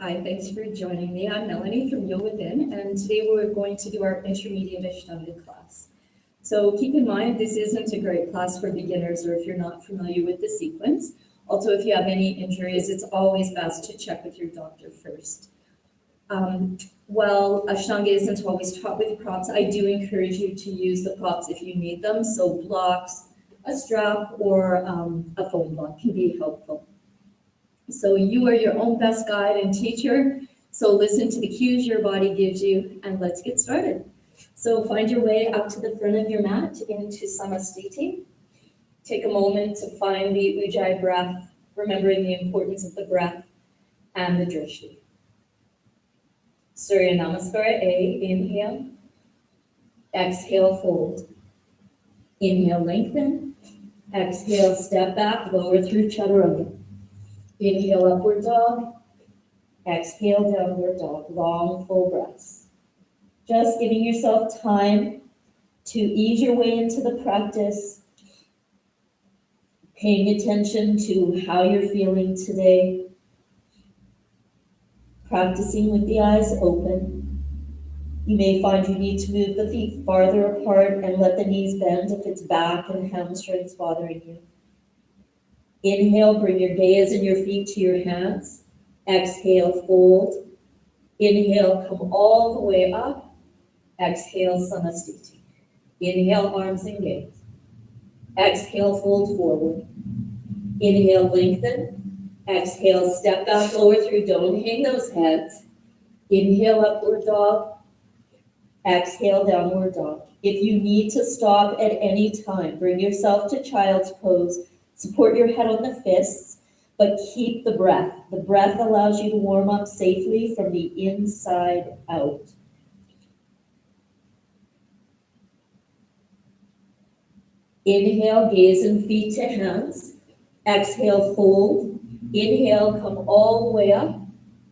Hi, thanks for joining me. I'm Melanie from Yo Within, and today we're going to do our intermediate Ashtanga class. So keep in mind, this isn't a great class for beginners or if you're not familiar with the sequence. Also, if you have any injuries, it's always best to check with your doctor first. While Ashtanga isn't always taught with props, I do encourage you to use the props if you need them. So blocks, a strap, or a foam block can be helpful. So you are your own best guide and teacher. So listen to the cues your body gives you, and let's get started. So find your way up to the front of your mat into Samasthiti. Take a moment to find the Ujjayi breath, remembering the importance of the breath and the drishti. Surya Namaskara A, inhale. Exhale, fold. Inhale, lengthen. Exhale, step back, lower through Chaturanga. Inhale, upward dog. Exhale, downward dog. Long, full breaths. Just giving yourself time to ease your way into the practice, paying attention to how you're feeling today, practicing with the eyes open. You may find you need to move the feet farther apart and let the knees bend if it's back and hamstrings bothering you. Inhale, bring your gaze and your feet to your hands. Exhale, fold. Inhale, come all the way up. Exhale, Samasthiti. Inhale, arms engaged. Exhale, fold forward. Inhale, lengthen. Exhale, step back, lower through. Don't hang those heads. Inhale, upward dog. Exhale, downward dog. If you need to stop at any time, bring yourself to child's pose. Support your head on the fists, but keep the breath. The breath allows you to warm up safely from the inside out. Inhale, gaze and feet to hands. Exhale, fold. Inhale, come all the way up.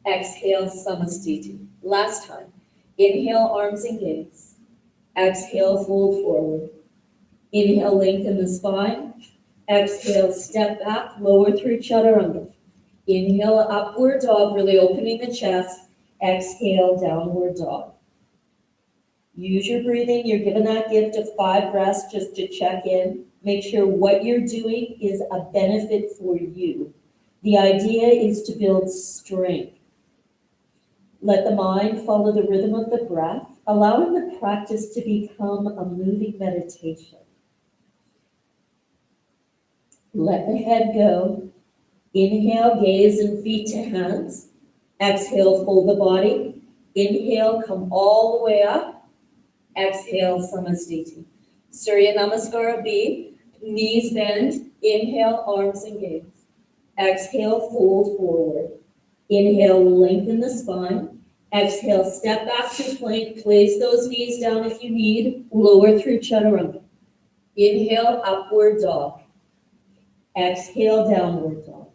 Exhale, Samasthiti. Last time. Inhale, arms and gaze. Exhale, fold forward. Inhale, lengthen the spine. Exhale, step back, lower through Chaturanga. Inhale, upward dog, really opening the chest. Exhale, downward dog. Use your breathing. You're given that gift of 5 breaths just to check in. Make sure what you're doing is a benefit for you. The idea is to build strength. Let the mind follow the rhythm of the breath, allowing the practice to become a moving meditation. Let the head go. Inhale, gaze and feet to hands. Exhale, fold the body. Inhale, come all the way up. Exhale, Samasthiti. Surya Namaskara B, knees bend. Inhale, arms engaged. Exhale, fold forward. Inhale, lengthen the spine. Exhale, step back to plank. Place those knees down if you need. Lower through Chaturanga. Inhale, upward dog. Exhale, downward dog.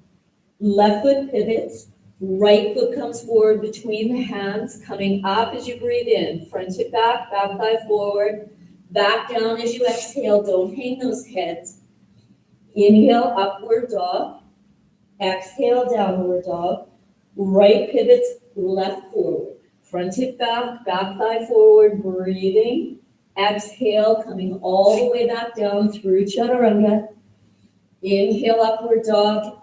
Left foot pivots. Right foot comes forward between the hands, coming up as you breathe in. Front hip back, back thigh forward. Back down as you exhale. Don't hang those heads. Inhale, upward dog. Exhale, downward dog. Right pivots, left forward. Front hip back, back thigh forward. Breathing. Exhale, coming all the way back down through Chaturanga. Inhale, upward dog.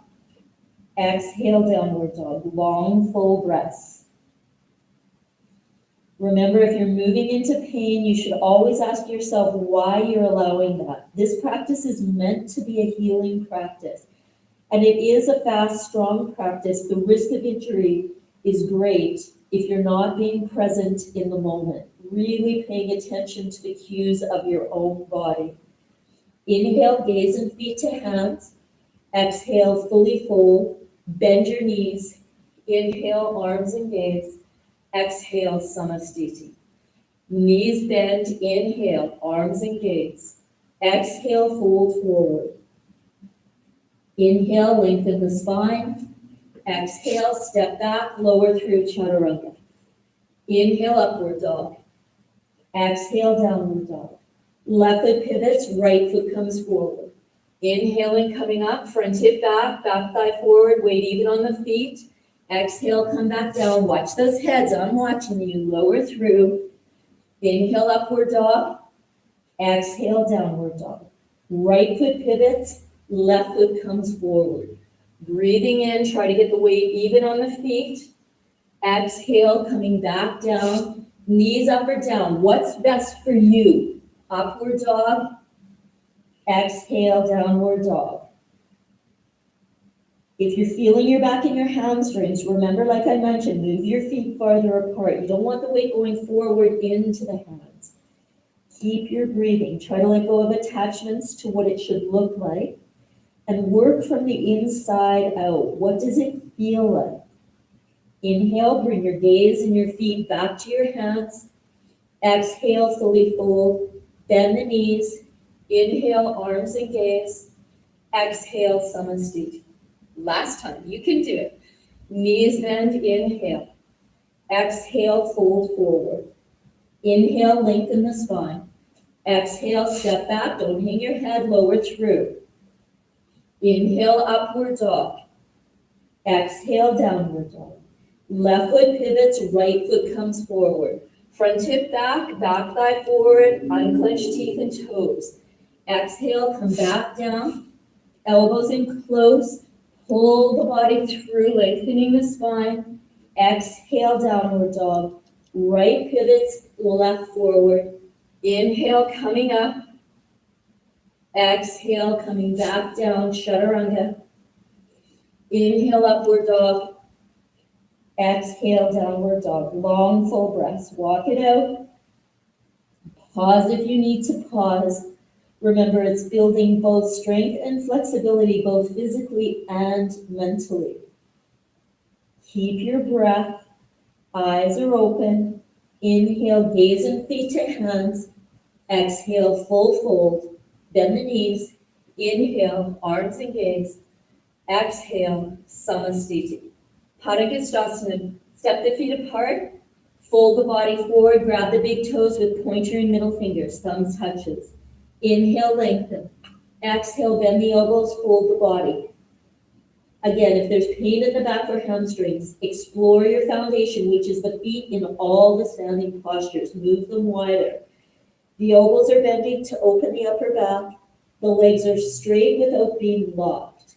Exhale, downward dog. Long, full breaths. Remember, if you're moving into pain, you should always ask yourself why you're allowing that. This practice is meant to be a healing practice. And it is a fast, strong practice. The risk of injury is great if you're not being present in the moment, really paying attention to the cues of your own body. Inhale, gaze and feet to hands. Exhale, fully fold. Bend your knees. Inhale, arms and gaze. Exhale, Samasthiti. Knees bend. Inhale, arms and gaze. Exhale, fold forward. Inhale, lengthen the spine. Exhale, step back, lower through Chaturanga. Inhale, upward dog. Exhale, downward dog. Left foot pivots, right foot comes forward. Inhaling, coming up, front hip back, back thigh forward, weight even on the feet. Exhale, come back down. Watch those heads. I'm watching you. Lower through. Inhale, upward dog. Exhale, downward dog. Right foot pivots. Left foot comes forward. Breathing in, try to get the weight even on the feet. Exhale, coming back down. Knees up or down. What's best for you? Upward dog. Exhale, downward dog. If you're feeling your back and your hamstrings, remember, like I mentioned, move your feet farther apart. You don't want the weight going forward into the hands. Keep your breathing. Try to let go of attachments to what it should look like and work from the inside out. What does it feel like? Inhale, bring your gaze and your feet back to your hands. Exhale, fully fold. Bend the knees. Inhale, arms and gaze. Exhale, Samasthiti. Last time, you can do it. Knees bend, inhale. Exhale, fold forward. Inhale, lengthen the spine. Exhale, step back, don't hang your head, lower through. Inhale, upward dog. Exhale, downward dog. Left foot pivots, right foot comes forward. Front hip back, back thigh forward, unclench teeth and toes. Exhale, come back down. Elbows in close. Pull the body through, lengthening the spine. Exhale, downward dog. Right pivots, left forward. Inhale, coming up. Exhale, coming back down, chaturanga. Inhale, upward dog. Exhale, downward dog. Long, full breaths. Walk it out. Pause if you need to pause. Remember, it's building both strength and flexibility, both physically and mentally. Keep your breath. Eyes are open. Inhale, gaze and feet to hands. Exhale, full fold. Bend the knees. Inhale, arms and gaze. Exhale, Samasthiti. Padangusthasana. Step the feet apart. Fold the body forward. Grab the big toes with pointer and middle fingers. Thumbs touches. Inhale, lengthen. Exhale, bend the elbows, fold the body. Again, if there's pain in the back or hamstrings, explore your foundation, which is the feet in all the standing postures. Move them wider. The elbows are bending to open the upper back. The legs are straight without being locked.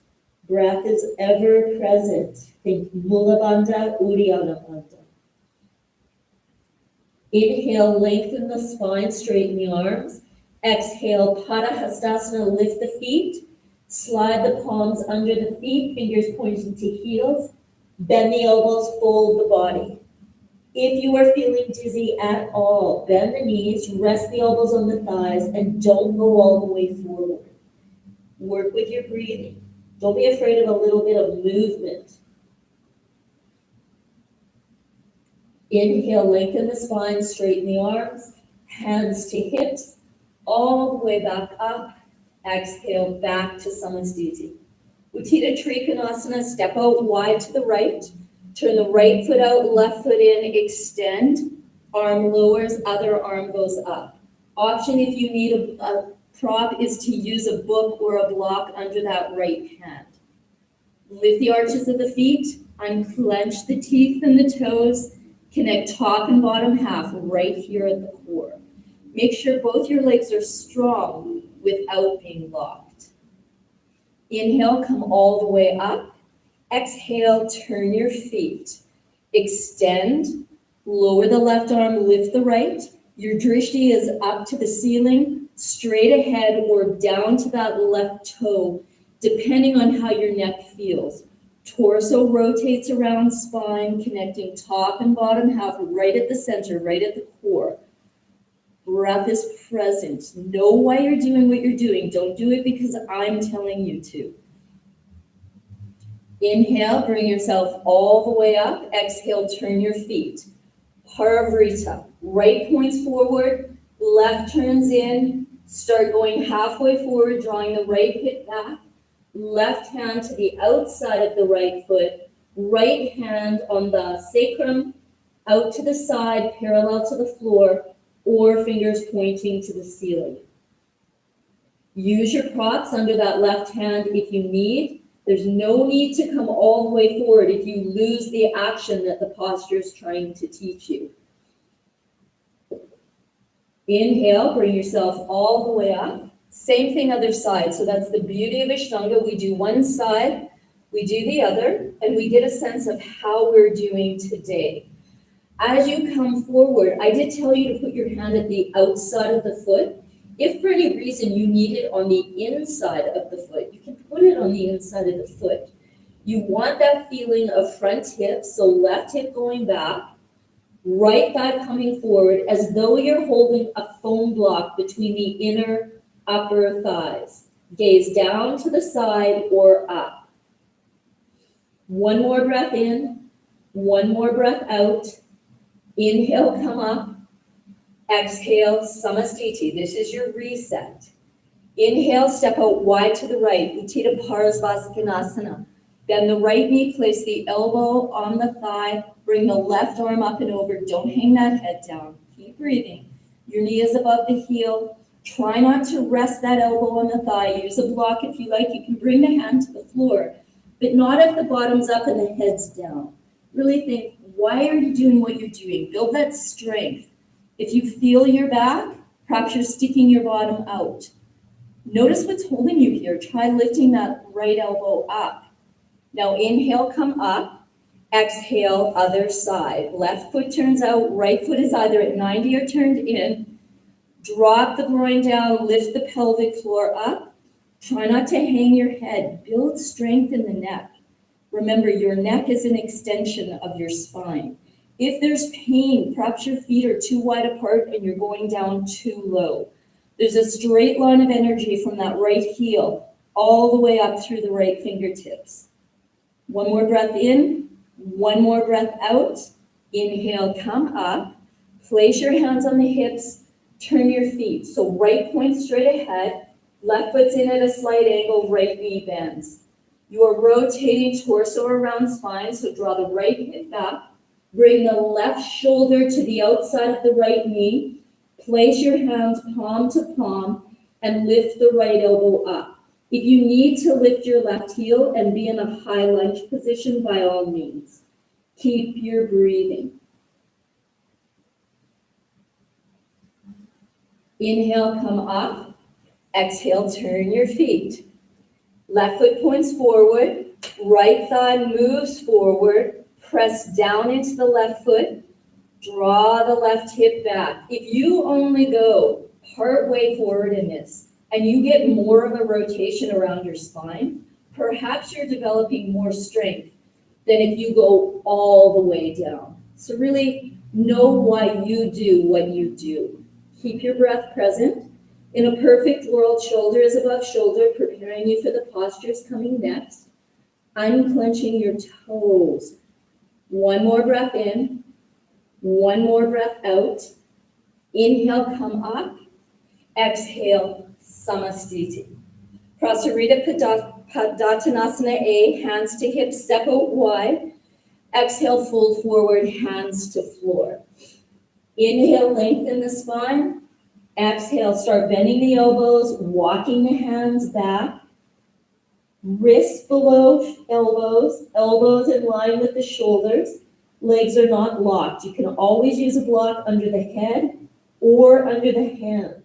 Breath is ever present. Think Mula Bandha, Uddiyana Bandha. Inhale, lengthen the spine, straighten the arms. Exhale, Padahastasana, lift the feet. Slide the palms under the feet, fingers pointing to heels. Bend the elbows, fold the body. If you are feeling dizzy at all, bend the knees, rest the elbows on the thighs, and don't go all the way forward. Work with your breathing. Don't be afraid of a little bit of movement. Inhale, lengthen the spine, straighten the arms, hands to hips, all the way back up. Exhale, back to Samasthiti. Utthita Trikonasana, step out wide to the right. Turn the right foot out, left foot in, extend. Arm lowers, other arm goes up. Option if you need a prop is to use a book or a block under that right hand. Lift the arches of the feet, unclench the teeth and the toes, connect top and bottom half right here at the core. Make sure both your legs are strong without being locked. Inhale, come all the way up. Exhale, turn your feet. Extend, lower the left arm, lift the right. Your drishti is up to the ceiling, straight ahead or down to that left toe, depending on how your neck feels. Torso rotates around spine, connecting top and bottom half right at the center, right at the core. Breath is present. Know why you're doing what you're doing. Don't do it because I'm telling you to. Inhale, bring yourself all the way up. Exhale, turn your feet. Parivrita. Right points forward, left turns in. Start going halfway forward, drawing the right hip back. Left hand to the outside of the right foot. Right hand on the sacrum, out to the side, parallel to the floor, or fingers pointing to the ceiling. Use your props under that left hand if you need. There's no need to come all the way forward if you lose the action that the posture is trying to teach you. Inhale, bring yourself all the way up. Same thing other side. So that's the beauty of Ashtanga. We do one side, we do the other, and we get a sense of how we're doing today. As you come forward, I did tell you to put your hand at the outside of the foot. If for any reason you need it on the inside of the foot, you can put it on the inside of the foot. You want that feeling of front hip, so left hip going back, right thigh coming forward, as though you're holding a foam block between the inner upper thighs. Gaze down to the side or up. One more breath in, one more breath out. Inhale, come up. Exhale, Samastiti. This is your reset. Inhale, step out wide to the right. Uttita Parasvasikanasana. Bend the right knee, place the elbow on the thigh. Bring the left arm up and over. Don't hang that head down. Keep breathing. Your knee is above the heel. Try not to rest that elbow on the thigh. Use a block if you like. You can bring the hand to the floor, but not if the bottom's up and the head's down. Really think, why are you doing what you're doing? Build that strength. If you feel your back, perhaps you're sticking your bottom out. Notice what's holding you here. Try lifting that right elbow up. Now inhale, come up. Exhale, other side. Left foot turns out, right foot is either at 90 or turned in. Drop the groin down, lift the pelvic floor up. Try not to hang your head. Build strength in the neck. Remember, your neck is an extension of your spine. If there's pain, perhaps your feet are too wide apart and you're going down too low. There's a straight line of energy from that right heel all the way up through the right fingertips. One more breath in, one more breath out. Inhale, come up. Place your hands on the hips, turn your feet. So right point straight ahead, left foot's in at a slight angle, right knee bends. You are rotating torso around spine, so draw the right hip back. Bring the left shoulder to the outside of the right knee. Place your hands palm to palm and lift the right elbow up. If you need to lift your left heel and be in a high lunge position, by all means. Keep your breathing. Inhale, come up. Exhale, turn your feet. Left foot points forward, right thigh moves forward, press down into the left foot, draw the left hip back. If you only go part way forward in this and you get more of a rotation around your spine, perhaps you're developing more strength than if you go all the way down. So really know why you do what you do. Keep your breath present. In a perfect world, shoulder is above shoulder, preparing you for the postures coming next. Unclenching your toes. One more breath in, one more breath out. Inhale, come up. Exhale, Samastiti. Prasarita Padottanasana A, hands to hips, step out wide. Exhale, fold forward, hands to floor. Inhale, lengthen the spine. Exhale, start bending the elbows, walking the hands back. Wrists below elbows, elbows in line with the shoulders. Legs are not locked. You can always use a block under the head or under the hands.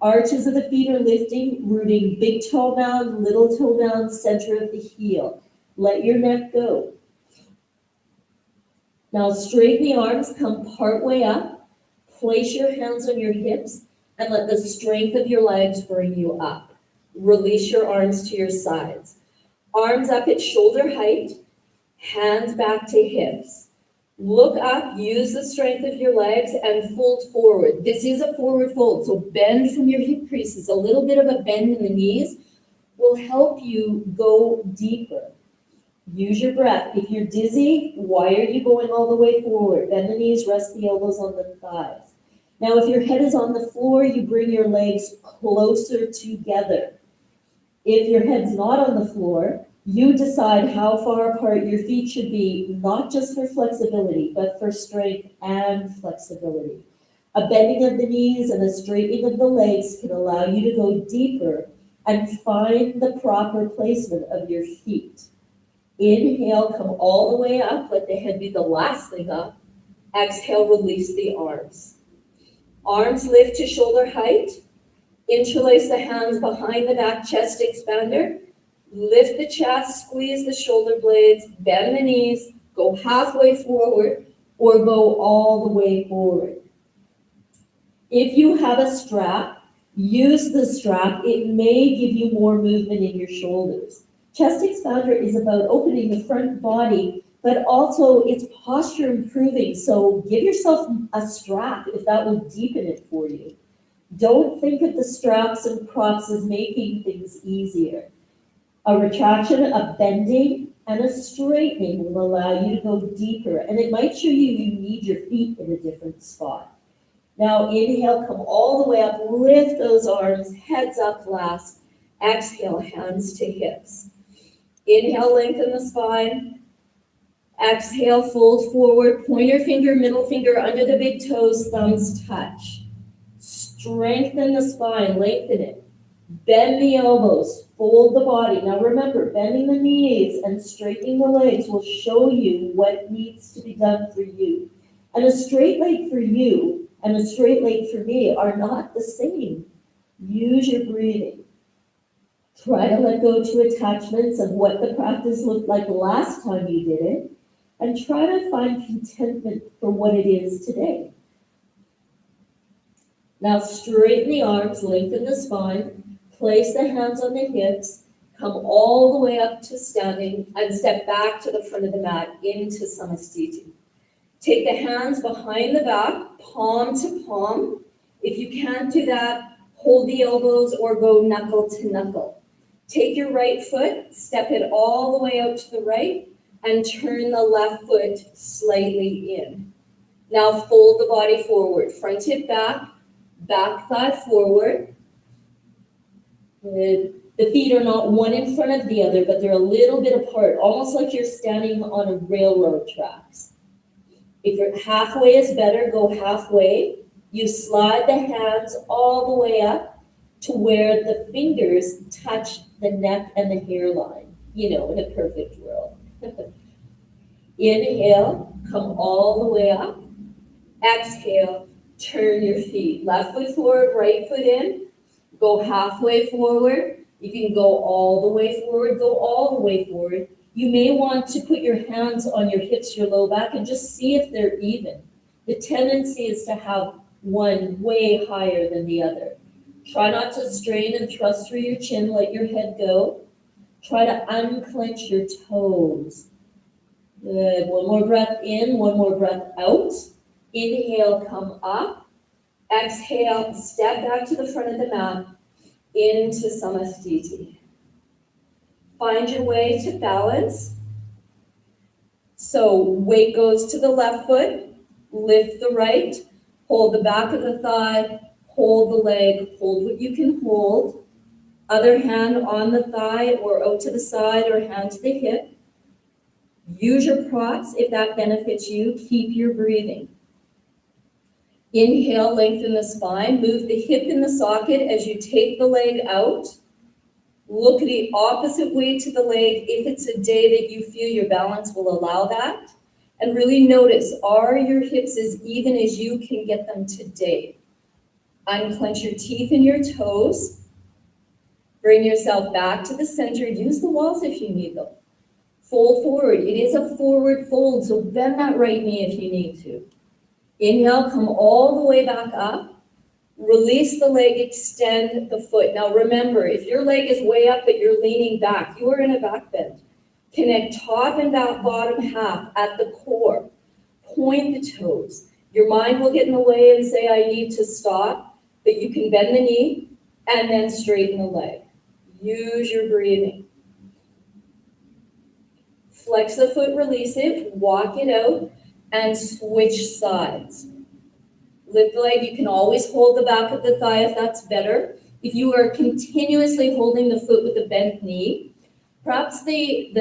Arches of the feet are lifting, rooting big toe down, little toe down, center of the heel. Let your neck go. Now straighten the arms, come part way up. Place your hands on your hips and let the strength of your legs bring you up. Release your arms to your sides. Arms up at shoulder height, hands back to hips. Look up, use the strength of your legs and fold forward. This is a forward fold, so bend from your hip creases. A little bit of a bend in the knees will help you go deeper. Use your breath. If you're dizzy, why are you going all the way forward? Bend the knees, rest the elbows on the thighs. Now, if your head is on the floor, you bring your legs closer together. If your head's not on the floor, you decide how far apart your feet should be, not just for flexibility, but for strength and flexibility. A bending of the knees and a straightening of the legs can allow you to go deeper and find the proper placement of your feet. Inhale, come all the way up, let the head be the last thing up. Exhale, release the arms. Arms lift to shoulder height. Interlace the hands behind the back, chest expander. Lift the chest, squeeze the shoulder blades, bend the knees, go halfway forward or go all the way forward. If you have a strap, use the strap. It may give you more movement in your shoulders. Chest expander is about opening the front body, but also it's posture improving. So give yourself a strap if that will deepen it for you. Don't think of the straps and props as making things easier. A retraction, a bending, and a straightening will allow you to go deeper, and it might show you need your feet in a different spot. Now inhale, come all the way up, lift those arms, heads up last. Exhale, hands to hips. Inhale, lengthen the spine. Exhale, fold forward, pointer finger, middle finger under the big toes, thumbs touch. Strengthen the spine, lengthen it. Bend the elbows, fold the body. Now remember, bending the knees and straightening the legs will show you what needs to be done for you. And a straight leg for you and a straight leg for me are not the same. Use your breathing. Try to let go to attachments of what the practice looked like last time you did it, and try to find contentment for what it is today. Now straighten the arms, lengthen the spine, place the hands on the hips, come all the way up to standing, and step back to the front of the mat into Samasthiti. Take the hands behind the back, palm to palm. If you can't do that, hold the elbows or go knuckle to knuckle. Take your right foot, step it all the way out to the right, and turn the left foot slightly in. Now fold the body forward, front hip back, back thigh forward. The feet are not one in front of the other, but they're a little bit apart, almost like you're standing on a railroad tracks. If you're halfway is better, go halfway. You slide the hands all the way up to where the fingers touch the neck and the hairline, in a perfect world. Inhale, come all the way up. Exhale, turn your feet. Left foot forward, right foot in. Go halfway forward. You can go all the way forward, go all the way forward. You may want to put your hands on your hips, your low back, and just see if they're even. The tendency is to have one way higher than the other. Try not to strain and thrust through your chin, let your head go. Try to unclench your toes. Good. One more breath in, one more breath out. Inhale, come up. Exhale, step back to the front of the mat into Samasthiti. Find your way to balance. So weight goes to the left foot, lift the right, hold the back of the thigh, hold the leg, hold what you can hold. Other hand on the thigh or out to the side or hand to the hip. Use your props if that benefits you. Keep your breathing. Inhale, lengthen the spine. Move the hip in the socket as you take the leg out. Look the opposite way to the leg if it's a day that you feel your balance will allow that. And really notice, are your hips as even as you can get them today? Unclench your teeth and your toes. Bring yourself back to the center. Use the walls if you need them. Fold forward. It is a forward fold, so bend that right knee if you need to. Inhale, come all the way back up. Release the leg, extend the foot. Now remember, if your leg is way up but you're leaning back, you are in a back bend. Connect top and back bottom half at the core. Point the toes. Your mind will get in the way and say, I need to stop, but you can bend the knee and then straighten the leg. Use your breathing. Flex the foot, release it, walk it out, and switch sides. Lift the leg. You can always hold the back of the thigh if that's better. If you are continuously holding the foot with a bent knee, perhaps the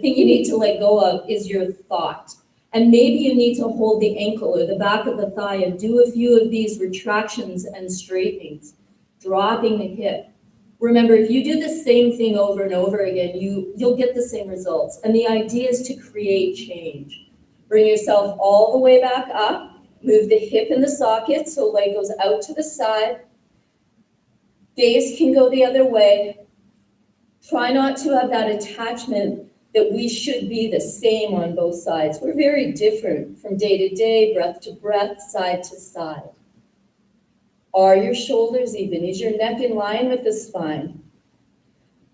thing you need to let go of is your thought. And maybe you need to hold the ankle or the back of the thigh and do a few of these retractions and straightenings, dropping the hip. Remember, if you do the same thing over and over again, you'll get the same results. And the idea is to create change. Bring yourself all the way back up. Move the hip in the socket so leg goes out to the side. Gaze can go the other way. Try not to have that attachment that we should be the same on both sides. We're very different from day to day, breath to breath, side to side. Are your shoulders even? Is your neck in line with the spine?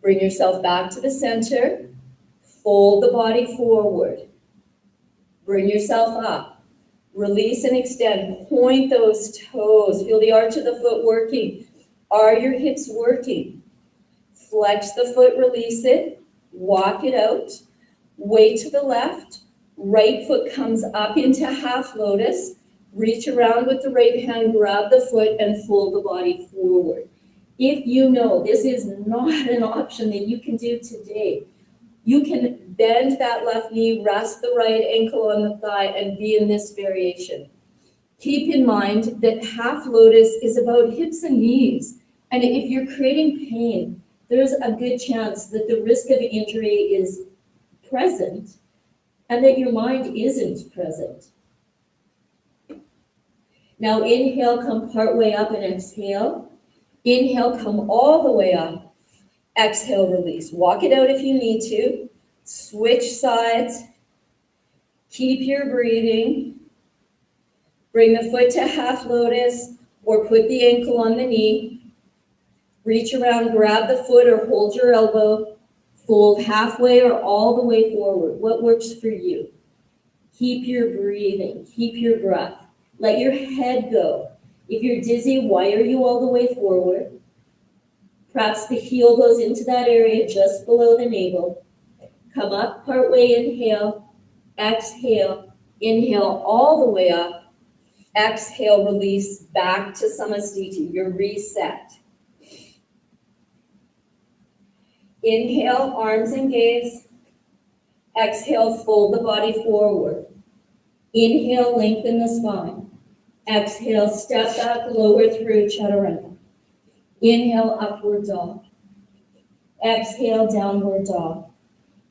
Bring yourself back to the center. Fold the body forward. Bring yourself up. Release and extend. Point those toes. Feel the arch of the foot working. Are your hips working? Flex the foot, release it. Walk it out. Weight to the left. Right foot comes up into half lotus. Reach around with the right hand, grab the foot, and fold the body forward. If you know this is not an option that you can do today, you can bend that left knee, rest the right ankle on the thigh, and be in this variation. Keep in mind that half lotus is about hips and knees. And if you're creating pain, there's a good chance that the risk of injury is present and that your mind isn't present. Now inhale, come part way up and exhale. Inhale, come all the way up. Exhale, release. Walk it out if you need to. Switch sides. Keep your breathing. Bring the foot to half lotus or put the ankle on the knee. Reach around, grab the foot or hold your elbow. Fold halfway or all the way forward. What works for you? Keep your breathing. Keep your breath. Let your head go. If you're dizzy, wire you all the way forward. Perhaps the heel goes into that area just below the navel. Come up partway, inhale, exhale, inhale all the way up. Exhale, release back to Samasthiti, your reset. Inhale, arms and gaze. Exhale, fold the body forward. Inhale, lengthen the spine. Exhale, step back, lower through chaturanga. Inhale, upward dog. Exhale, downward dog.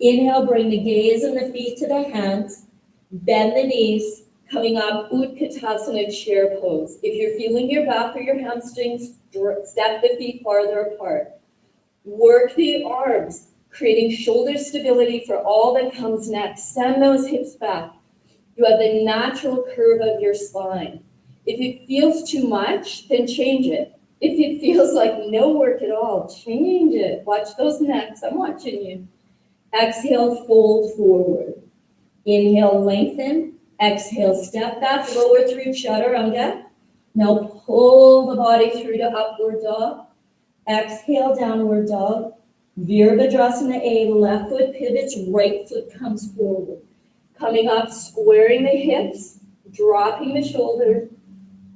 Inhale, bring the gaze and the feet to the hands. Bend the knees, coming up, Utkatasana, chair pose. If you're feeling your back or your hamstrings, step the feet farther apart. Work the arms, creating shoulder stability for all that comes next. Send those hips back. You have the natural curve of your spine. If it feels too much, then change it. If it feels like no work at all, change it. Watch those necks. I'm watching you. Exhale, fold forward. Inhale, lengthen. Exhale, step back, lower through chaturanga. Now pull the body through to upward dog. Exhale, downward dog. Virabhadrasana A, left foot pivots, right foot comes forward. Coming up, squaring the hips, dropping the shoulders,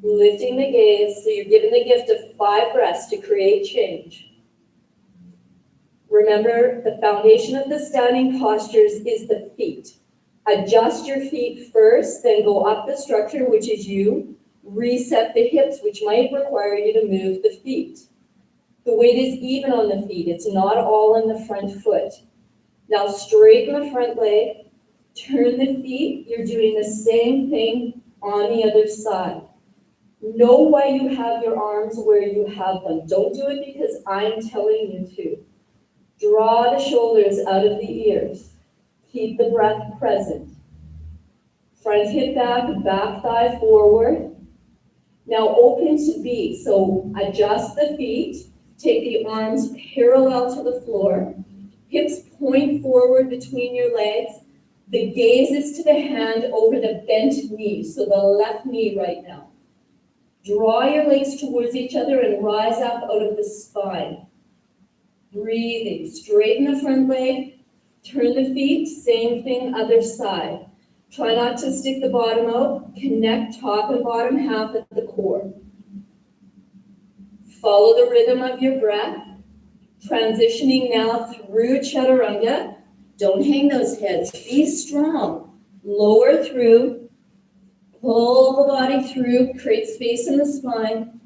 lifting the gaze. So you're given the gift of 5 breaths to create change. Remember, the foundation of the standing postures is the feet. Adjust your feet first, then go up the structure, which is you. Reset the hips, which might require you to move the feet. The weight is even on the feet. It's not all in the front foot. Now straighten the front leg. Turn the feet. You're doing the same thing on the other side. Know why you have your arms where you have them. Don't do it because I'm telling you to. Draw the shoulders out of the ears. Keep the breath present. Front hip back, back thigh forward. Now open to B. So adjust the feet. Take the arms parallel to the floor. Hips point forward between your legs. The gaze is to the hand over the bent knee, so the left knee right now. Draw your legs towards each other and rise up out of the spine. Breathing, straighten the front leg, turn the feet, same thing, other side. Try not to stick the bottom out, connect top and bottom half at the core. Follow the rhythm of your breath, transitioning now through chaturanga. Don't hang those heads, be strong. Lower through, pull the body through, create space in the spine.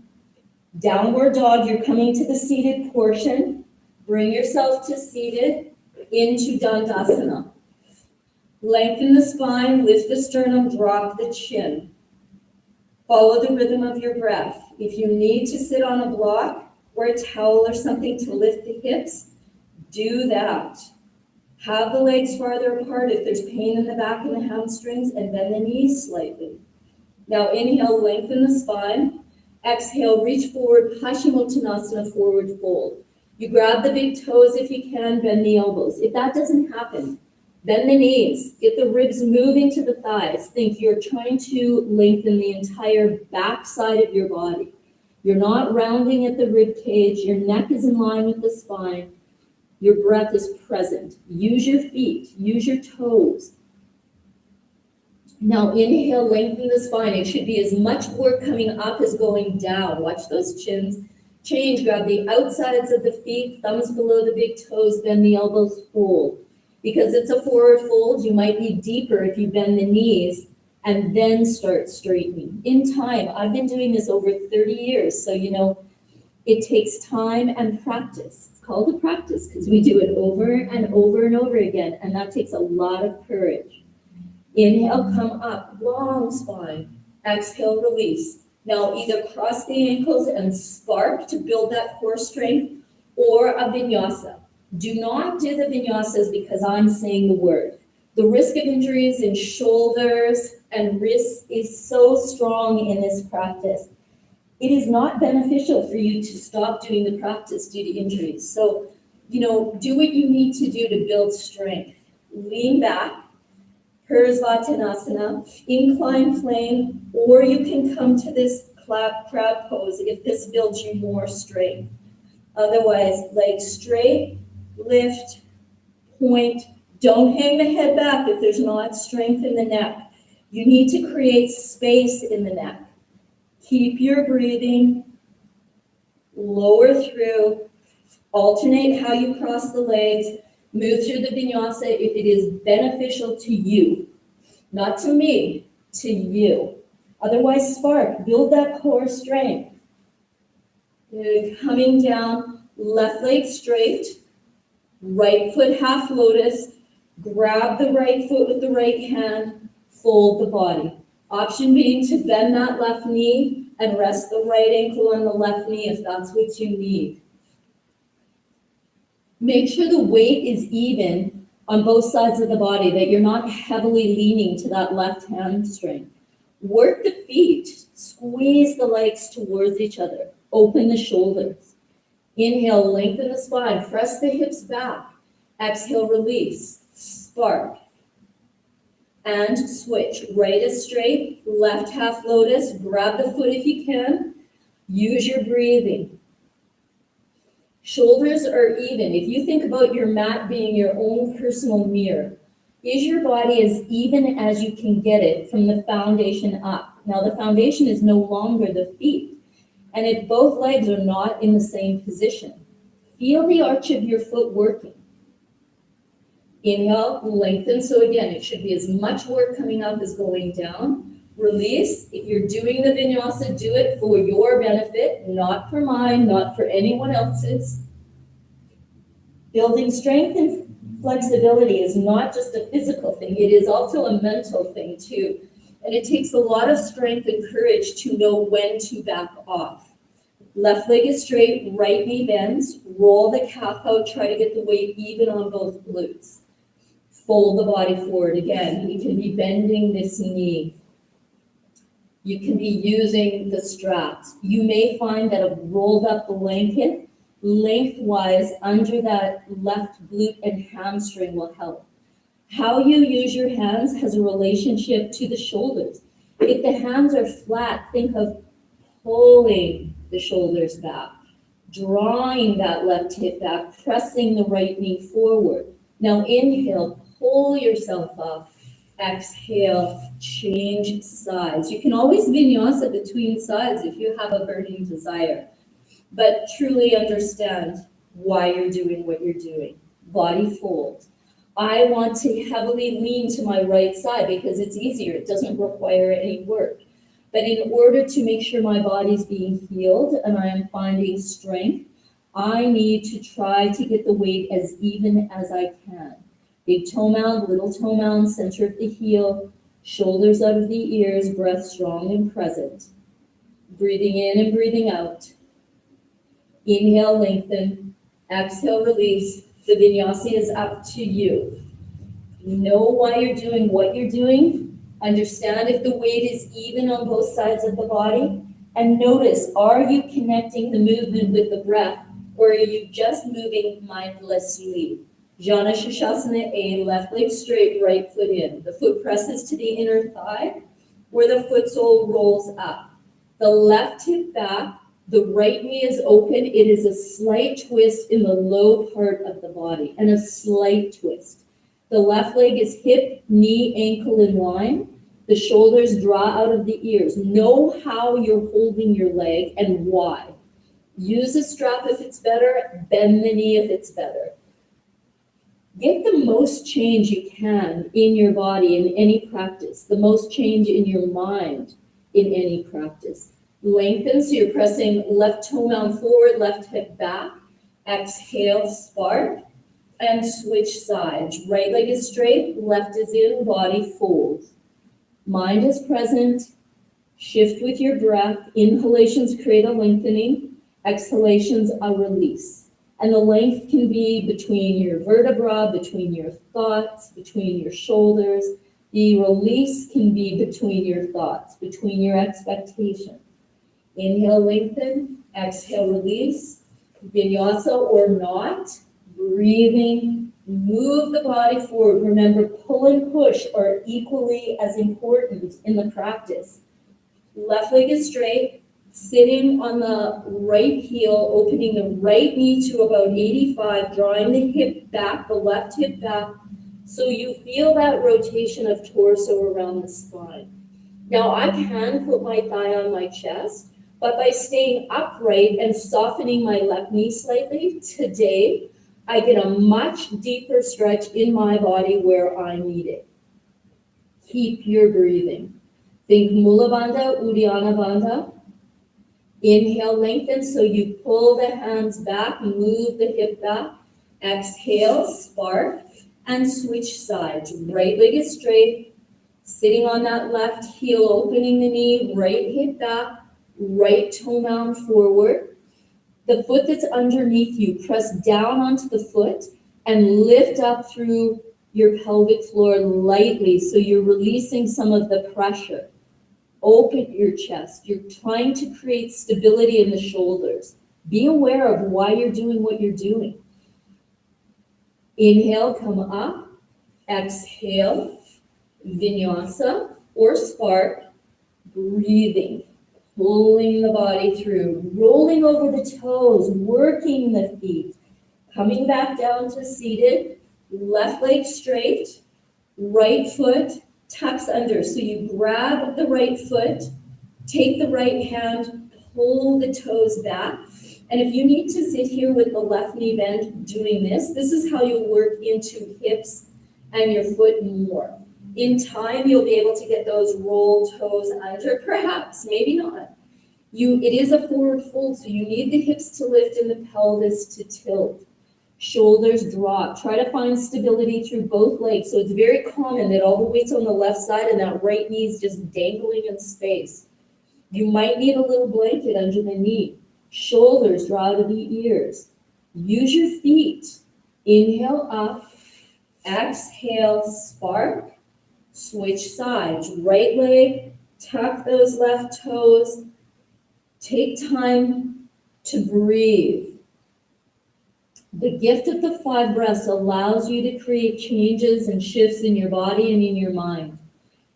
Downward dog, you're coming to the seated portion. Bring yourself to seated into Dandasana. Lengthen the spine, lift the sternum, drop the chin. Follow the rhythm of your breath. If you need to sit on a block or a towel or something to lift the hips, do that. Have the legs farther apart if there's pain in the back and the hamstrings, and bend the knees slightly. Now inhale, lengthen the spine. Exhale, reach forward, Paschimottanasana, forward fold. You grab the big toes if you can, bend the elbows. If that doesn't happen, bend the knees, get the ribs moving to the thighs. Think you're trying to lengthen the entire back side of your body. You're not rounding at the rib cage, your neck is in line with the spine. Your breath is present. Use your feet, use your toes. Now inhale, lengthen the spine. It should be as much work coming up as going down. Watch those chins change. Grab the outsides of the feet, thumbs below the big toes, bend the elbows, fold. Because it's a forward fold, you might be deeper if you bend the knees and then start straightening. In time, I've been doing this over 30 years, so it takes time and practice. It's called a practice because we do it over and over and over again, and that takes a lot of courage. Inhale, come up, long spine. Exhale, release. Now either cross the ankles and spark to build that core strength, or a vinyasa. Do not do the vinyasas because I'm saying the word. The risk of injuries in shoulders and wrists is so strong in this practice. It is not beneficial for you to stop doing the practice due to injuries. So, do what you need to do to build strength. Lean back, Parsvattanasana, incline plane, or you can come to this crab pose if this builds you more strength. Otherwise, legs straight, lift, point. Don't hang the head back if there's not strength in the neck. You need to create space in the neck. Keep your breathing, lower through, alternate how you cross the legs, move through the vinyasa if it is beneficial to you, not to me, to you. Otherwise, spark, build that core strength. Good. Coming down, left leg straight, right foot half lotus, grab the right foot with the right hand, fold the body. Option being to bend that left knee and rest the right ankle on the left knee if that's what you need. Make sure the weight is even on both sides of the body, that you're not heavily leaning to that left hamstring. Work the feet, squeeze the legs towards each other, open the shoulders. Inhale, lengthen the spine, press the hips back. Exhale, release, spark. And switch. Right is straight, left half lotus. Grab the foot if you can. Use your breathing. Shoulders are even. If you think about your mat being your own personal mirror, is your body as even as you can get it from the foundation up? Now the foundation is no longer the feet, and if both legs are not in the same position, feel the arch of your foot working. Inhale, lengthen. So again, it should be as much work coming up as going down. Release. If you're doing the vinyasa, do it for your benefit, not for mine, not for anyone else's. Building strength and flexibility is not just a physical thing, it is also a mental thing too. And it takes a lot of strength and courage to know when to back off. Left leg is straight, right knee bends, roll the calf out, try to get the weight even on both glutes. Fold the body forward. Again, you can be bending this knee. You can be using the straps. You may find that a rolled up blanket lengthwise under that left glute and hamstring will help. How you use your hands has a relationship to the shoulders. If the hands are flat, think of pulling the shoulders back, drawing that left hip back, pressing the right knee forward. Now inhale, pull yourself up. Exhale, change sides. You can always vinyasa between sides if you have a burning desire, but truly understand why you're doing what you're doing. Body fold. I want to heavily lean to my right side because it's easier. It doesn't require any work. But in order to make sure my body's being healed and I am finding strength, I need to try to get the weight as even as I can. Big toe mound, little toe mound, center of the heel, shoulders out of the ears, breath strong and present. Breathing in and breathing out. Inhale, lengthen. Exhale, release. The vinyasa is up to you. Know why you're doing what you're doing. Understand if the weight is even on both sides of the body. And notice, are you connecting the movement with the breath, or are you just moving mindlessly? Jana Shavasana A, left leg straight, right foot in. The foot presses to the inner thigh, where the foot sole rolls up. The left hip back, the right knee is open. It is a slight twist in the low part of the body, and a slight twist. The left leg is hip, knee, ankle in line. The shoulders draw out of the ears. Know how you're holding your leg and why. Use a strap if it's better, bend the knee if it's better. Get the most change you can in your body in any practice, the most change in your mind in any practice. Lengthen, so you're pressing left toe mound forward, left hip back. Exhale, spark, and switch sides. Right leg is straight, left is in, body folds. Mind is present. Shift with your breath. Inhalations create a lengthening. Exhalations a release. And the length can be between your vertebra, between your thoughts, between your shoulders. The release can be between your thoughts, between your expectations. Inhale, lengthen. Exhale, release. Vinyasa or not. Breathing. Move the body forward. Remember, pull and push are equally as important in the practice. Left leg is straight. Sitting on the right heel, opening the right knee to about 85, drawing the hip back, the left hip back, so you feel that rotation of torso around the spine. Now I can put my thigh on my chest, but by staying upright and softening my left knee slightly, today I get a much deeper stretch in my body where I need it. Keep your breathing. Think Mula Bandha, Uddiyana Bandha. Inhale, lengthen, so you pull the hands back, move the hip back. Exhale, spark, and switch sides. Right leg is straight, sitting on that left heel, opening the knee, right hip back, right toe mound forward. The foot that's underneath you, press down onto the foot and lift up through your pelvic floor lightly, so you're releasing some of the pressure. Open your chest. You're trying to create stability in the shoulders. Be aware of why you're doing what you're doing. Inhale, come up. Exhale, vinyasa or spark. Breathing, pulling the body through, rolling over the toes, working the feet. Coming back down to seated, left leg straight, right foot tucks under. So you grab the right foot, take the right hand, pull the toes back. And if you need to sit here with the left knee bent doing this is how you'll work into hips and your foot more. In time, you'll be able to get those rolled toes under, perhaps, maybe not. It is a forward fold, so you need the hips to lift and the pelvis to tilt. Shoulders drop. Try to find stability through both legs. So it's very common that all the weight's on the left side and that right knee is just dangling in space. You might need a little blanket under the knee. Shoulders draw to the ears. Use your feet. Inhale up. Exhale, spark. Switch sides. Right leg, tuck those left toes. Take time to breathe. The gift of the 5 breaths allows you to create changes and shifts in your body and in your mind.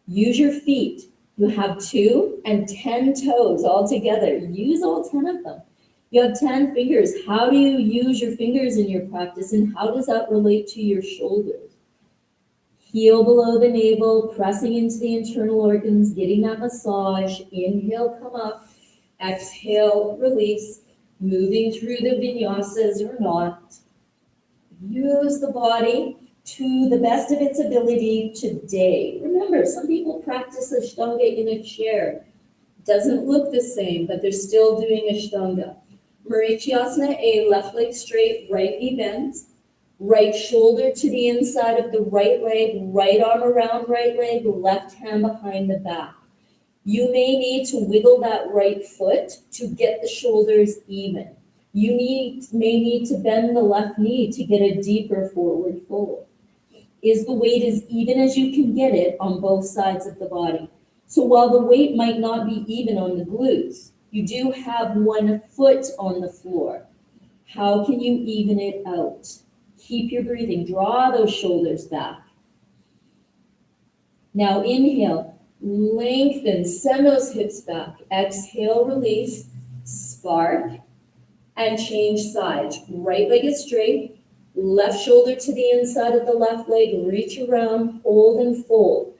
Use your feet. You have 2 and 10 toes all together. Use all 10 of them. You have 10 fingers. How do you use your fingers in your practice, and how does that relate to your shoulders? Heel below the navel, pressing into the internal organs, getting that massage. Inhale, come up. Exhale, release. Moving through the vinyasas or not. Use the body to the best of its ability today. Remember, some people practice Ashtanga in a chair. Doesn't look the same, but they're still doing Ashtanga. Marichiasana A, left leg straight, right knee bends. Right shoulder to the inside of the right leg, right arm around right leg, left hand behind the back. You may need to wiggle that right foot to get the shoulders even. You may need to bend the left knee to get a deeper forward fold. Is the weight as even as you can get it on both sides of the body? So while the weight might not be even on the glutes, you do have one foot on the floor. How can you even it out? Keep your breathing. Draw those shoulders back. Now inhale, lengthen, send those hips back. Exhale, release, spark, and change sides. Right leg is straight, left shoulder to the inside of the left leg, reach around, hold and fold.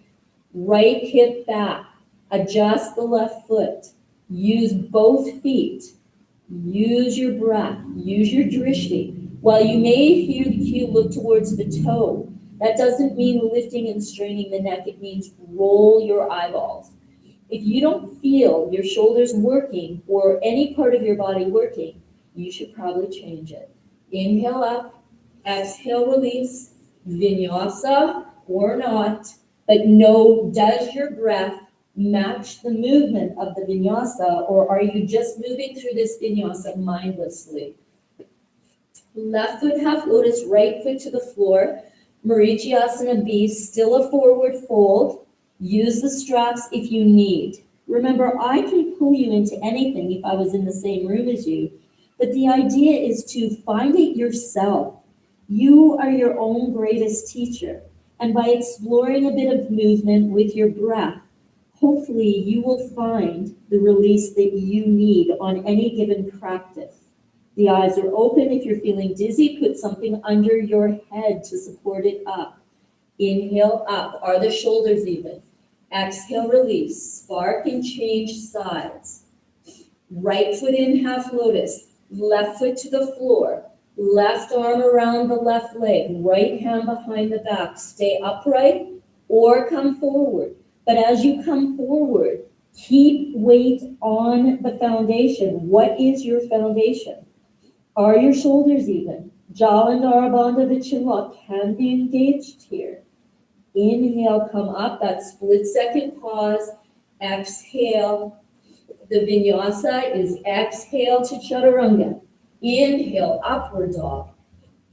Right hip back, adjust the left foot. Use both feet. Use your breath, use your drishti. While you may hear the cue, look towards the toe, that doesn't mean lifting and straining the neck. It means roll your eyeballs. If you don't feel your shoulders working or any part of your body working, you should probably change it. Inhale up, exhale, release, vinyasa or not, but know, does your breath match the movement of the vinyasa, or are you just moving through this vinyasa mindlessly? Left foot half lotus, right foot to the floor. Marichiasana B, still a forward fold. Use the straps if you need. Remember, I can pull you into anything if I was in the same room as you, but the idea is to find it yourself. You are your own greatest teacher, and by exploring a bit of movement with your breath, hopefully you will find the release that you need on any given practice. The eyes are open. If you're feeling dizzy, put something under your head to support it up. Inhale up. Are the shoulders even? Exhale, release. Spark and change sides. Right foot in, half lotus. Left foot to the floor. Left arm around the left leg. Right hand behind the back. Stay upright or come forward. But as you come forward, keep weight on the foundation. What is your foundation? Are your shoulders even? Jaw and Dharabandha, the chin lock can be engaged here. Inhale, come up, that split second pause. Exhale. The vinyasa is exhale to chaturanga. Inhale, upward dog.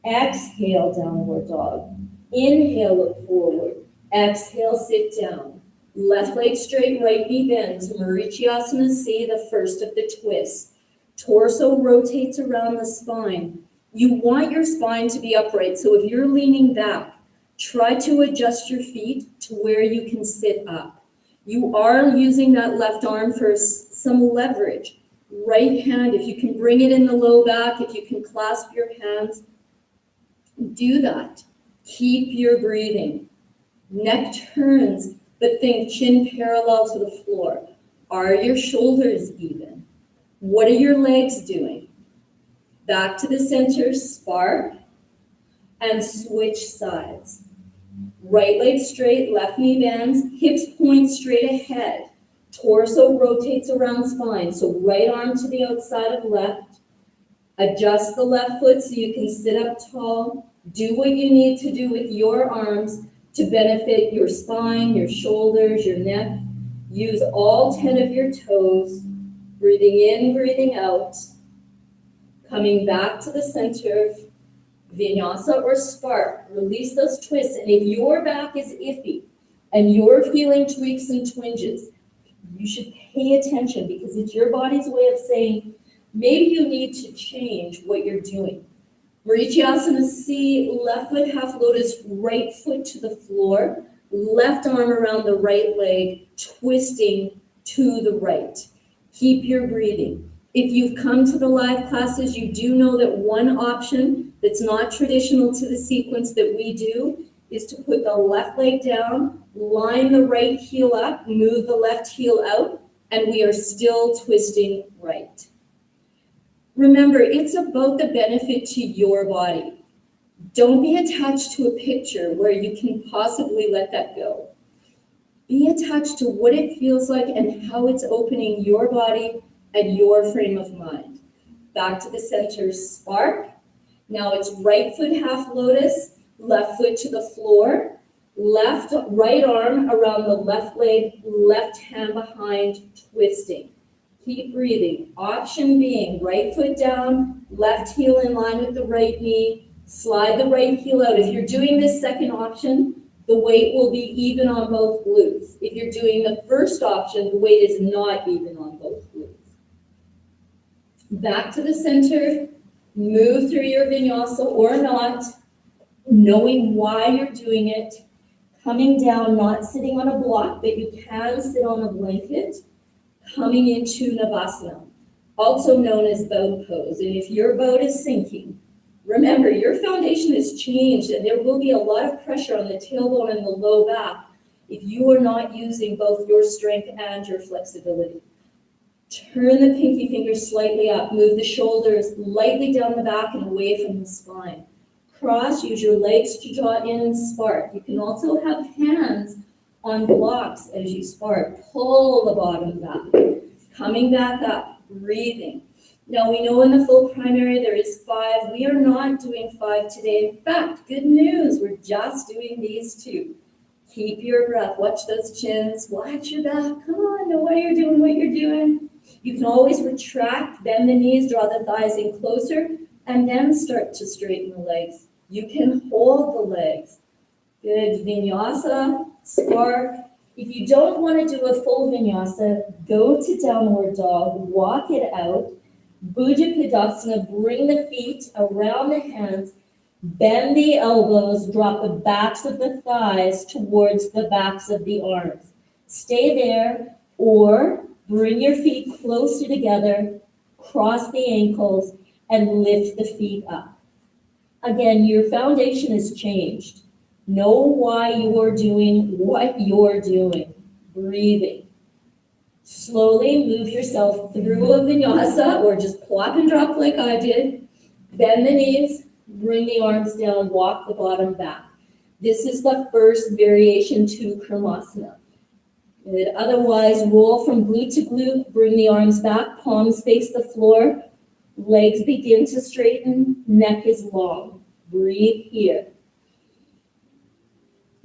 Exhale, downward dog. Inhale, look forward. Exhale, sit down. Left leg straight, right knee bends. Marichiasana C, the first of the twists. Torso rotates around the spine. You want your spine to be upright, so if you're leaning back, try to adjust your feet to where you can sit up. You are using that left arm for some leverage. Right hand, if you can bring it in the low back, if you can clasp your hands, do that. Keep your breathing. Neck turns, but think chin parallel to the floor. Are your shoulders even? What are your legs doing? Back to the center, spark, and switch sides. Right leg straight, left knee bends, hips point straight ahead. Torso rotates around spine, so right arm to the outside of left. Adjust the left foot so you can sit up tall. Do what you need to do with your arms to benefit your spine, your shoulders, your neck. Use all 10 of your toes. Breathing in, breathing out. Coming back to the center. Vinyasa or spark. Release those twists. And if your back is iffy and you're feeling tweaks and twinges, you should pay attention because it's your body's way of saying, maybe you need to change what you're doing. Marichiasana C, left foot half lotus, right foot to the floor, left arm around the right leg, twisting to the right. Keep your breathing. If you've come to the live classes, you do know that one option that's not traditional to the sequence that we do is to put the left leg down, line the right heel up, move the left heel out, and we are still twisting right. Remember, it's about the benefit to your body. Don't be attached to a picture where you can possibly let that go. Be attached to what it feels like and how it's opening your body and your frame of mind. Back to the center, spark. Now it's right foot half lotus, left foot to the floor, right arm around the left leg, left hand behind, twisting. Keep breathing. Option being right foot down, left heel in line with the right knee, slide the right heel out. If you're doing this second option, the weight will be even on both glutes. If you're doing the first option, the weight is not even on both glutes. Back to the center, move through your vinyasa or not, knowing why you're doing it, coming down, not sitting on a block, but you can sit on a blanket, coming into Navasana, also known as boat pose. And if your boat is sinking, remember your foundation has changed and there will be a lot of pressure on the tailbone and the low back if you are not using both your strength and your flexibility. Turn the pinky fingers slightly up, move the shoulders lightly down the back and away from the spine. Cross, use your legs to draw in and spark. You can also have hands on blocks as you spark. Pull the bottom back. Coming back up, breathing. Now we know in the full primary there is 5. We are not doing 5 today. In fact, good news, we're just doing these 2. Keep your breath, watch those chins, watch your back. Come on, know why you're doing what you're doing. You can always retract, bend the knees, draw the thighs in closer, and then start to straighten the legs. You can hold the legs. Good, vinyasa, spark. If you don't want to do a full vinyasa, go to downward dog, walk it out. Bhuja Padasana, bring the feet around the hands, bend the elbows, drop the backs of the thighs towards the backs of the arms. Stay there, or bring your feet closer together, cross the ankles, and lift the feet up. Again, your foundation has changed. Know why you're doing what you're doing. Breathing. Slowly move yourself through a vinyasa, or just plop and drop like I did. Bend the knees, bring the arms down, walk the bottom back. This is the first variation to Krimasana. Good. Otherwise, roll from glute to glute, bring the arms back, palms face the floor, legs begin to straighten, neck is long. Breathe here.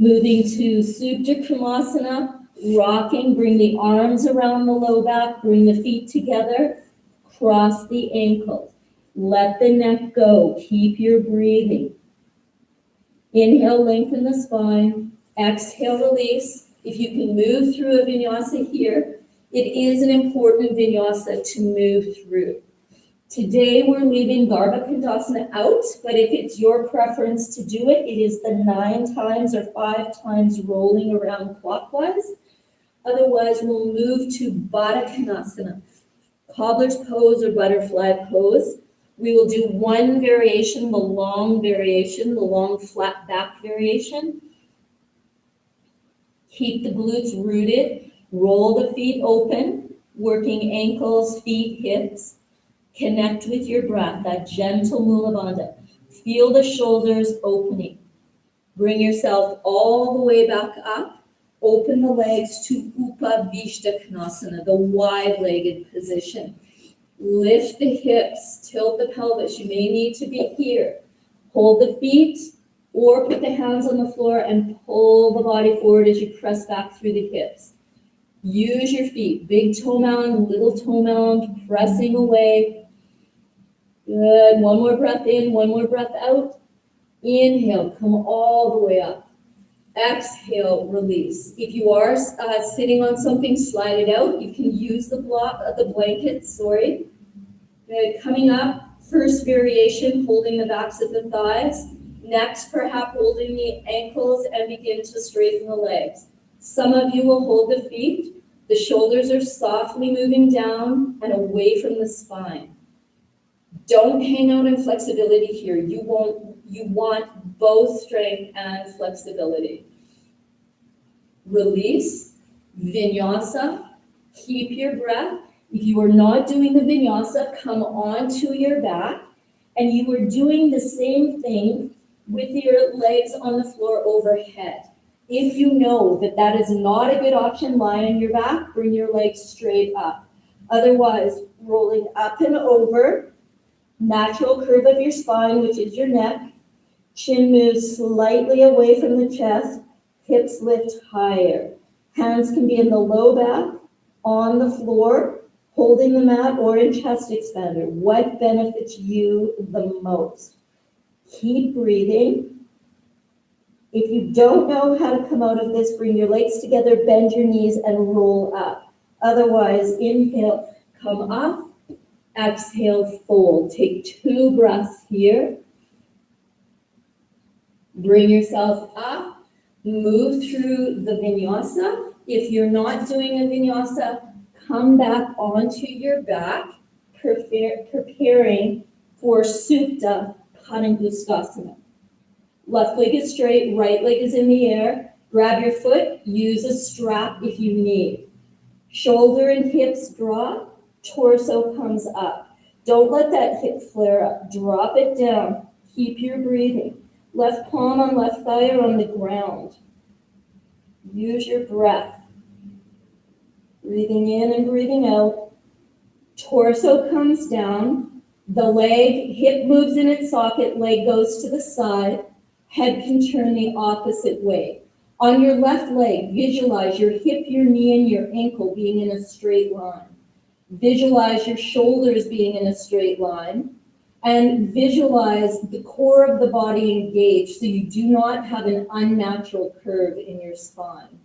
Moving to Supta Krimasana, rocking, bring the arms around the low back, bring the feet together, cross the ankles. Let the neck go, keep your breathing. Inhale, lengthen the spine, exhale, release. If you can move through a vinyasa here, it is an important vinyasa to move through. Today we're leaving Garbha Kandasana out, but if it's your preference to do it, it is the 9 times or 5 times rolling around clockwise. Otherwise, we'll move to Baddha Konasana, cobbler's pose or butterfly pose. We will do one variation, the long flat back variation. Keep the glutes rooted, roll the feet open, working ankles, feet, hips. Connect with your breath, that gentle Mula Bandha. Feel the shoulders opening. Bring yourself all the way back up. Open the legs to Upavishta Konasana, the wide-legged position. Lift the hips, tilt the pelvis. You may need to be here. Hold the feet or put the hands on the floor and pull the body forward as you press back through the hips. Use your feet, big toe mound, little toe mound, pressing away. Good, one more breath in, one more breath out. Inhale, come all the way up. Exhale, release. If you are sitting on something, slide it out. You can use the blanket, Good, coming up, first variation, holding the backs of the thighs. Next, perhaps holding the ankles and begin to straighten the legs. Some of you will hold the feet. The shoulders are softly moving down and away from the spine. Don't hang out in flexibility here. You want both strength and flexibility. Release, vinyasa, keep your breath. If you are not doing the vinyasa, come onto your back, and you are doing the same thing with your legs on the floor overhead. If you know that that is not a good option, lie on your back, bring your legs straight up. Otherwise, rolling up and over, natural curve of your spine, which is your neck. Chin moves slightly away from the chest, hips lift higher. Hands can be in the low back, on the floor, holding the mat, or in chest expander. What benefits you the most? Keep breathing. If you don't know how to come out of this, bring your legs together, bend your knees, and roll up. Otherwise, inhale, come up. Exhale, fold. Take 2 breaths here. Bring yourself up. Move through the vinyasa. If you're not doing a vinyasa, come back onto your back, preparing for Supta Padangusthasana. Left leg is straight, right leg is in the air. Grab your foot, use a strap if you need. Shoulder and hips drop, torso comes up. Don't let that hip flare up. Drop it down. Keep your breathing. Left palm on left thigh or on the ground. Use your breath. Breathing in and breathing out. Torso comes down. The leg, hip moves in its socket, leg goes to the side. Head can turn the opposite way. On your left leg, visualize your hip, your knee, and your ankle being in a straight line. Visualize your shoulders being in a straight line. And visualize the core of the body engaged so you do not have an unnatural curve in your spine.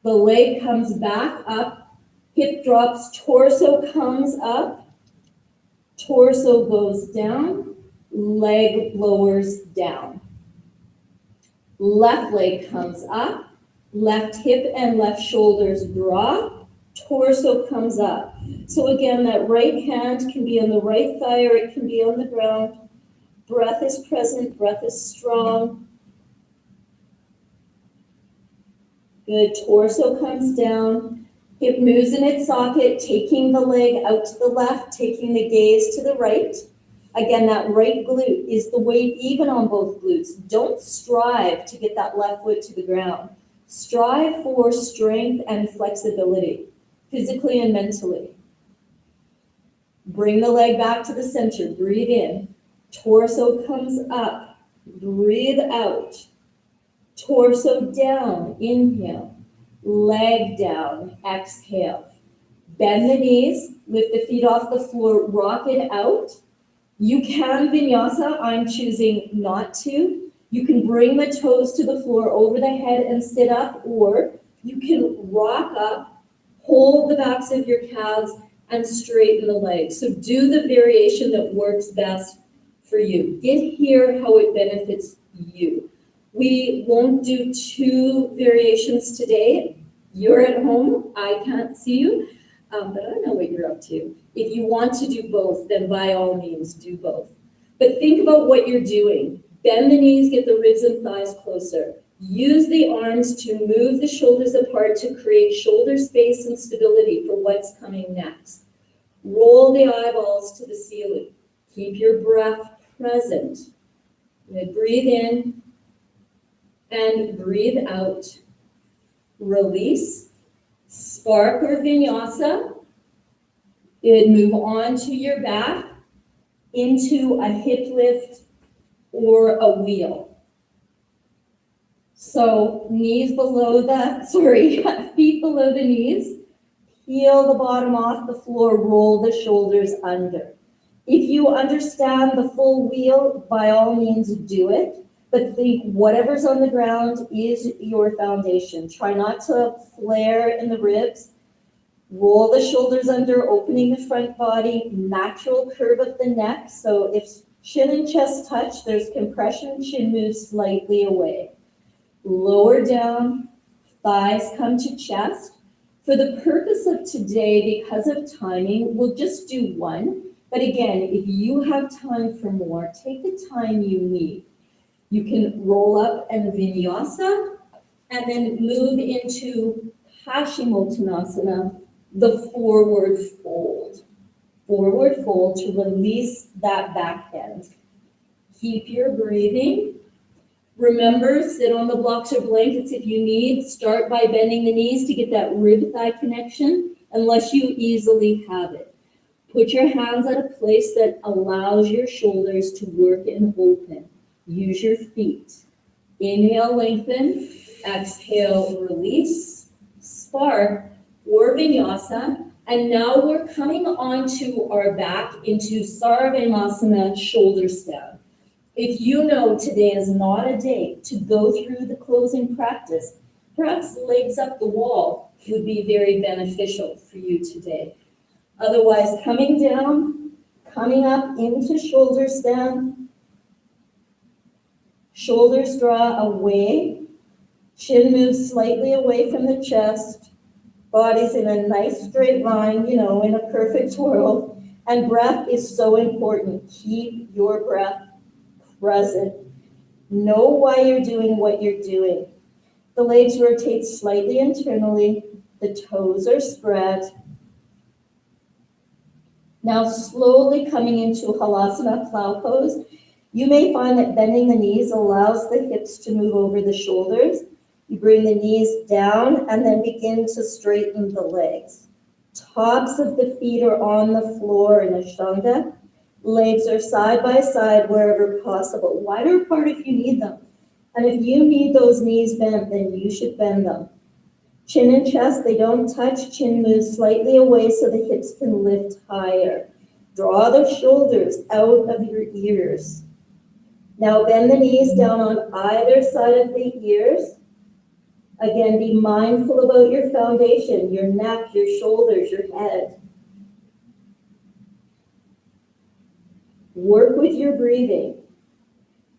The leg comes back up, hip drops, torso comes up, torso goes down, leg lowers down. Left leg comes up, left hip and left shoulders drop, torso comes up. So again, that right hand can be on the right thigh or it can be on the ground. Breath is present, breath is strong. Good, torso comes down, hip moves in its socket, taking the leg out to the left, taking the gaze to the right. Again, that right glute is the weight even on both glutes. Don't strive to get that left foot to the ground. Strive for strength and flexibility, physically and mentally. Bring the leg back to the center. Breathe in. Torso comes up. Breathe out. Torso down. Inhale. Leg down. Exhale. Bend the knees. Lift the feet off the floor. Rock it out. You can vinyasa. I'm choosing not to. You can bring the toes to the floor over the head and sit up, or you can rock up, hold the backs of your calves, and straighten the legs. So do the variation that works best for you. Get here how it benefits you. We won't do 2 variations today. You're at home. I can't see you, but I know what you're up to. If you want to do both, then by all means, do both. But think about what you're doing. Bend the knees, get the ribs and thighs closer. Use the arms to move the shoulders apart to create shoulder space and stability for what's coming next. Roll the eyeballs to the ceiling. Keep your breath present. Breathe in and breathe out. Release. Spark or vinyasa. Move on to your back into a hip lift or a wheel. So feet below the knees. Peel the bottom off the floor, roll the shoulders under. If you understand the full wheel, by all means do it, but think whatever's on the ground is your foundation. Try not to flare in the ribs. Roll the shoulders under, opening the front body, natural curve of the neck. So if chin and chest touch, there's compression, chin moves slightly away. Lower down, thighs come to chest. For the purpose of today, because of timing, we'll just do one. But again, if you have time for more, take the time you need. You can roll up and vinyasa, and then move into Paschimottanasana, the forward fold. Forward fold to release that back bend. Keep your breathing. Remember, sit on the blocks or blankets if you need. Start by bending the knees to get that rib-thigh connection, unless you easily have it. Put your hands at a place that allows your shoulders to work and open. Use your feet. Inhale, lengthen. Exhale, release. Spark or vinyasa. And now we're coming onto our back into Sarvanasana, shoulder stand. If you know today is not a day to go through the closing practice, perhaps legs up the wall would be very beneficial for you today. Otherwise, coming down, coming up into shoulder stand, shoulders draw away, chin moves slightly away from the chest, body's in a nice straight line, in a perfect world, and breath is so important. Keep your breath present. Know why you're doing what you're doing. The legs rotate slightly internally, the toes are spread. Now slowly coming into Halasana, plow pose. You may find that bending the knees allows the hips to move over the shoulders. You bring the knees down and then begin to straighten the legs. Tops of the feet are on the floor in Ashtanga. Legs are side by side wherever possible. Wider apart if you need them. And if you need those knees bent, then you should bend them. Chin and chest, they don't touch. Chin moves slightly away so the hips can lift higher. Draw the shoulders out of your ears. Now bend the knees down on either side of the ears. Again, be mindful about your foundation, your neck, your shoulders, your head. Work with your breathing.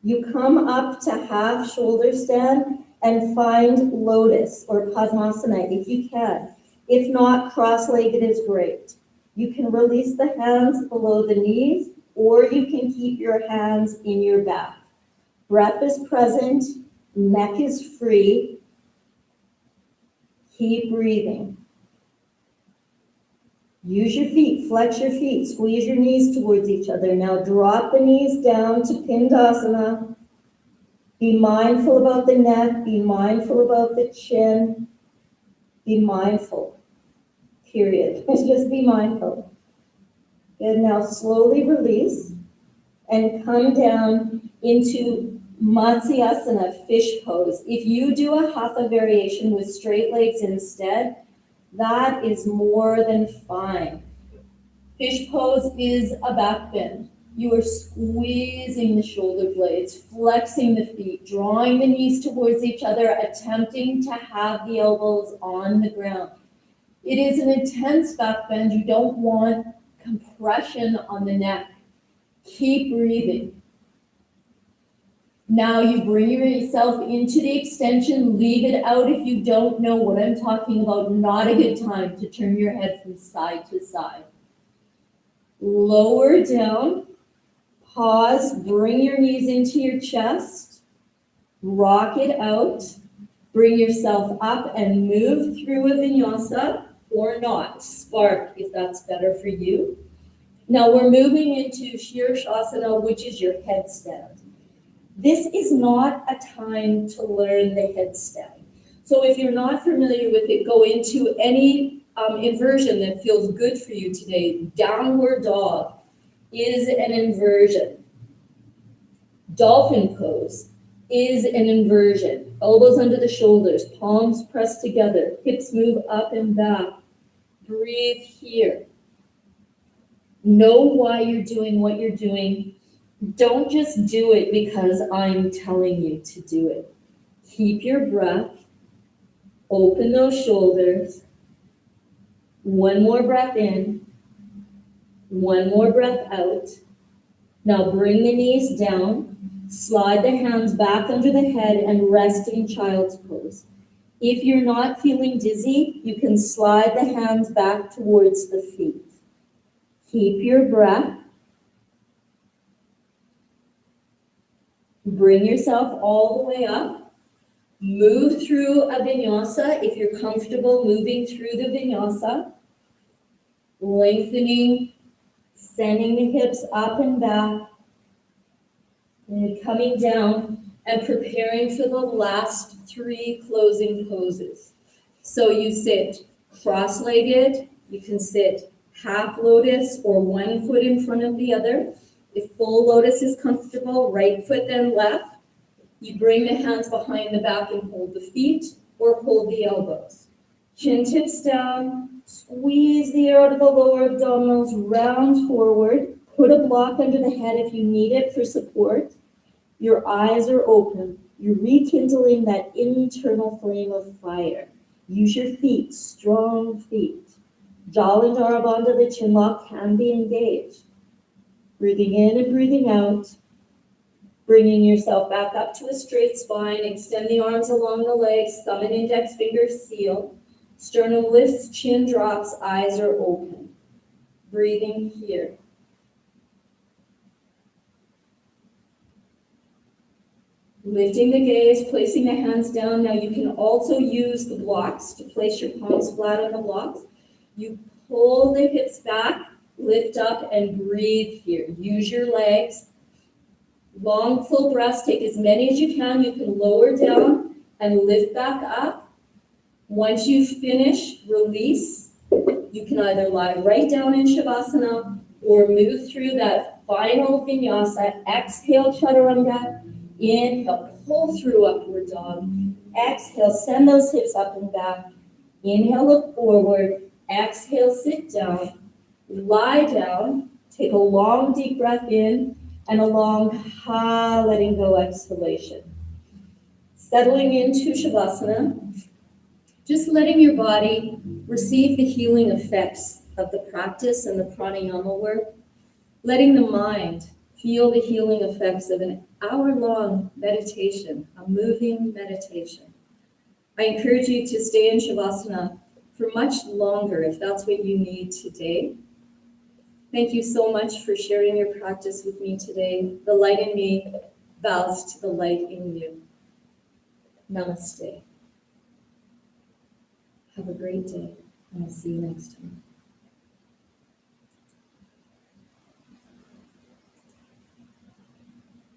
You come up to half shoulder stand and find Lotus or Padmasana if you can. If not, cross-legged is great. You can release the hands below the knees, or you can keep your hands in your back. Breath is present, neck is free. Keep breathing. Use your feet, flex your feet, squeeze your knees towards each other. Now drop the knees down to Pindasana. Be mindful about the neck, be mindful about the chin. Be mindful, period. Just be mindful. And now slowly release and come down into Matsyasana, fish pose. If you do a hatha variation with straight legs instead, that is more than fine. Fish pose is a back bend. You are squeezing the shoulder blades, flexing the feet, drawing the knees towards each other, attempting to have the elbows on the ground. It is an intense back bend. You don't want compression on the neck. Keep breathing. Now you bring yourself into the extension. Leave it out if you don't know what I'm talking about. Not a good time to turn your head from side to side. Lower down. Pause. Bring your knees into your chest. Rock it out. Bring yourself up and move through a vinyasa or not. Spark if that's better for you. Now we're moving into Shavasana, which is your headstand. This is not a time to learn the headstand. So if you're not familiar with it, go into any inversion that feels good for you today. Downward dog is an inversion. Dolphin pose is an inversion. Elbows under the shoulders, palms pressed together, hips move up and back. Breathe here. Know why you're doing what you're doing. Don't just do it because I'm telling you to do it. Keep your breath. Open those shoulders. One more breath in. One more breath out. Now bring the knees down. Slide the hands back under the head and rest in child's pose. If you're not feeling dizzy, you can slide the hands back towards the feet. Keep your breath. Bring yourself all the way up. Move through a vinyasa if you're comfortable moving through the vinyasa. Lengthening, sending the hips up and back. And coming down and preparing for the last 3 closing poses. So you sit cross-legged, you can sit half lotus or one foot in front of the other. If full lotus is comfortable, right foot then left. You bring the hands behind the back and hold the feet or hold the elbows. Chin tips down, squeeze the air out of the lower abdominals, round forward. Put a block under the head if you need it for support. Your eyes are open. You're rekindling that internal flame of fire. Use your feet, strong feet. Jaw and Dharabandha, the chin lock can be engaged. Breathing in and breathing out. Bringing yourself back up to a straight spine. Extend the arms along the legs. Thumb and index fingers seal. Sternum lifts, chin drops, eyes are open. Breathing here. Lifting the gaze, placing the hands down. Now you can also use the blocks to place your palms flat on the blocks. You pull the hips back, lift up, and breathe here. Use your legs. Long, full breaths. Take as many as you can. You can lower down and lift back up. Once you finish, release. You can either lie right down in Shavasana or move through that final vinyasa. Exhale, chaturanga. Inhale, pull through upward dog. Exhale, send those hips up and back. Inhale, look forward. Exhale, sit down. Lie down. Take a long, deep breath in and a long, letting go exhalation. Settling into Shavasana. Just letting your body receive the healing effects of the practice and the pranayama work. Letting the mind feel the healing effects of an hour-long meditation, a moving meditation. I encourage you to stay in Shavasana for much longer if that's what you need today. Thank you so much for sharing your practice with me today. The light in me bows to the light in you. Namaste. Have a great day, and I'll see you next time.